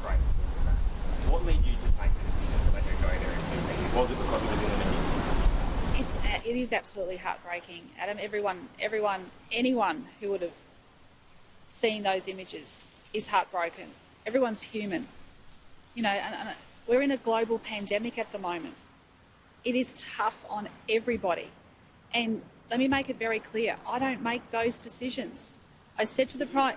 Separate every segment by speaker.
Speaker 1: heartbreaking. What led you to make the decision to let her go there? Was it because it was in the news?
Speaker 2: It is absolutely heartbreaking, Adam. Anyone who would have seen those images is heartbroken. Everyone's human. You know, and we're in a global pandemic at the moment. It is tough on everybody. And let me make it very clear, I don't make those decisions. I said to the Prime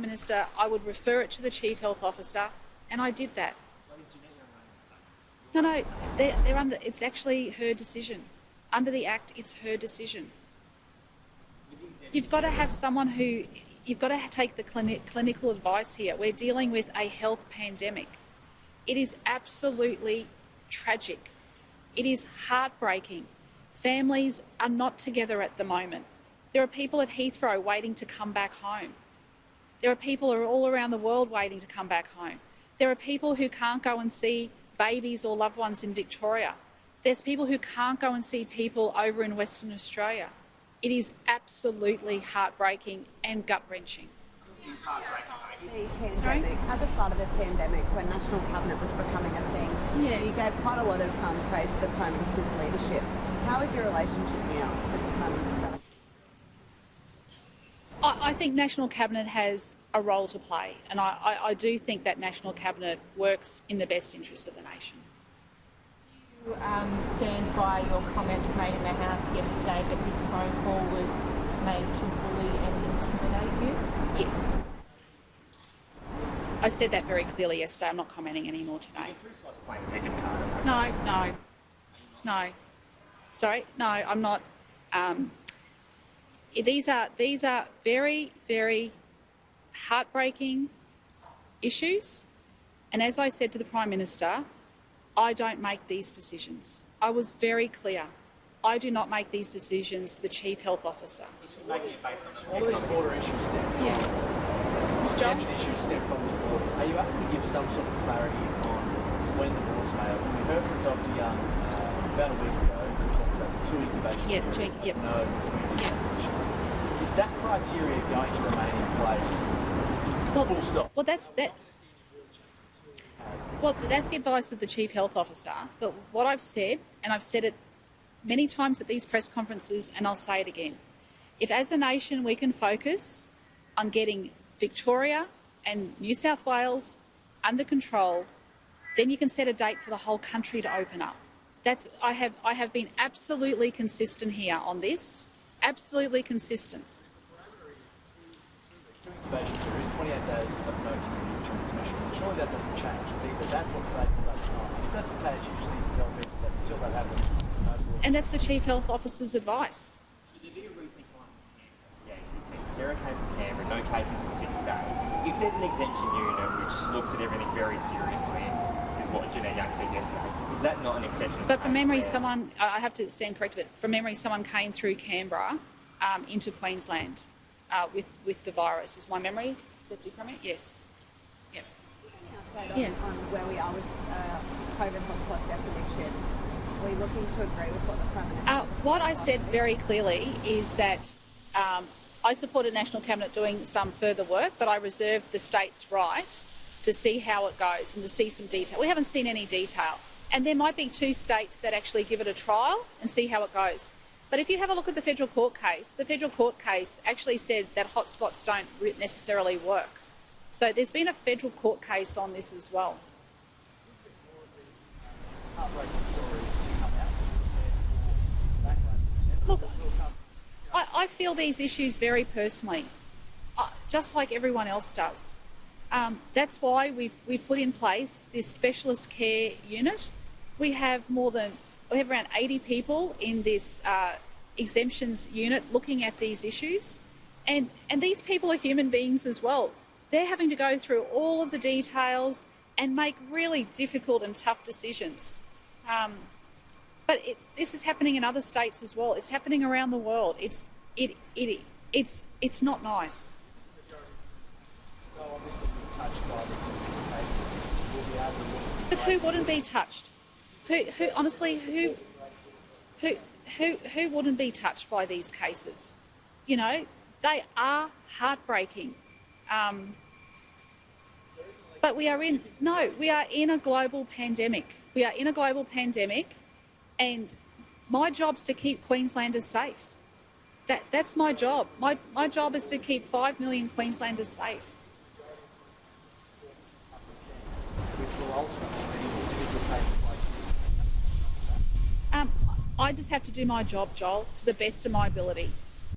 Speaker 2: Minister I would refer it to the Chief Health Officer, and I did that. No, they're under. It's actually her decision. Under the Act, it's her decision. You've got to have someone who. You've got to take the clinical advice here. We're dealing with a health pandemic. It is absolutely tragic. It is heartbreaking. Families are not together at the moment. There are people at Heathrow waiting to come back home. There are people who are all around the world waiting to come back home. There are people who can't go and see babies or loved ones in Victoria. There's people who can't go and see people over in Western Australia. It is absolutely heartbreaking and gut-wrenching.
Speaker 3: The pandemic, at the start of the pandemic, when National Cabinet was becoming a thing, you gave quite a lot of praise to the Prime Minister's leadership. How is your relationship now with the Prime Minister?
Speaker 2: I think National Cabinet has a role to play, and I do think that National Cabinet works in the best interests of the nation.
Speaker 4: Do you stand by your comments made in the House yesterday that this phone call was made to bully and intimidate you?
Speaker 2: Yes. I said that very clearly yesterday. I'm not commenting anymore today. No. Sorry, no, I'm not. These are very, very heartbreaking issues, and as I said to the Prime Minister, I don't make these decisions. I was very clear. I do not make these decisions, the Chief Health Officer.
Speaker 5: All of these border issues stem from detention issues stem from the borders. Are you able to give some sort of clarity on when the borders may open? We heard from Dr. Young about a week ago, who talked about the 2 incubation periods, no community transmission. Is that criteria going to remain in place? Full stop.
Speaker 2: Well, that's the advice of the Chief Health Officer. But what I've said, and I've said it many times at these press conferences, and I'll say it again, if as a nation we can focus on getting Victoria and New South Wales under control, then you can set a date for the whole country to open up. I have been absolutely consistent here on this, absolutely consistent.
Speaker 5: Incubation period, 28 days of no community transmission. Surely that doesn't change. It's either that's what's safe or that's not. And if that's the case, you just need to tell people that until that happens,
Speaker 2: and that's the Chief Health Officer's advice.
Speaker 1: Should there be a rethink on Canberra? Yes, Sarah came from Canberra, no cases in 60 days. If there's an exemption unit which looks at everything very seriously, is what Jeannette Young said yesterday, is that not an exception?
Speaker 2: But from memory, I have to stand corrected, but from memory, someone came through Canberra into Queensland with the virus. Is my memory from it? Yes. Yep.
Speaker 3: On where we are with COVID hotspot definition. Are we looking to agree with what the Prime Minister
Speaker 2: what I said very clearly is that I supported National Cabinet doing some further work, but I reserved the state's right to see how it goes and to see some detail. We haven't seen any detail. And there might be 2 states that actually give it a trial and see how it goes. But if you have a look at the federal court case actually said that hotspots don't necessarily work. So there's been a federal court case on this as well. Look, I feel these issues very personally, just like everyone else does. That's why we've put in place this specialist care unit. We have around 80 people in this exemptions unit looking at these issues, and these people are human beings as well. They're having to go through all of the details and make really difficult and tough decisions. But this is happening in other states as well. It's happening around the world. It's not nice. But who wouldn't be touched? Who wouldn't be touched by these cases? You know, they are heartbreaking. But we are in a global pandemic. We are in a global pandemic, and my job's to keep Queenslanders safe. That's my job. My job is to keep 5 million Queenslanders safe. I just have to do my job, Joel, to the best of my ability.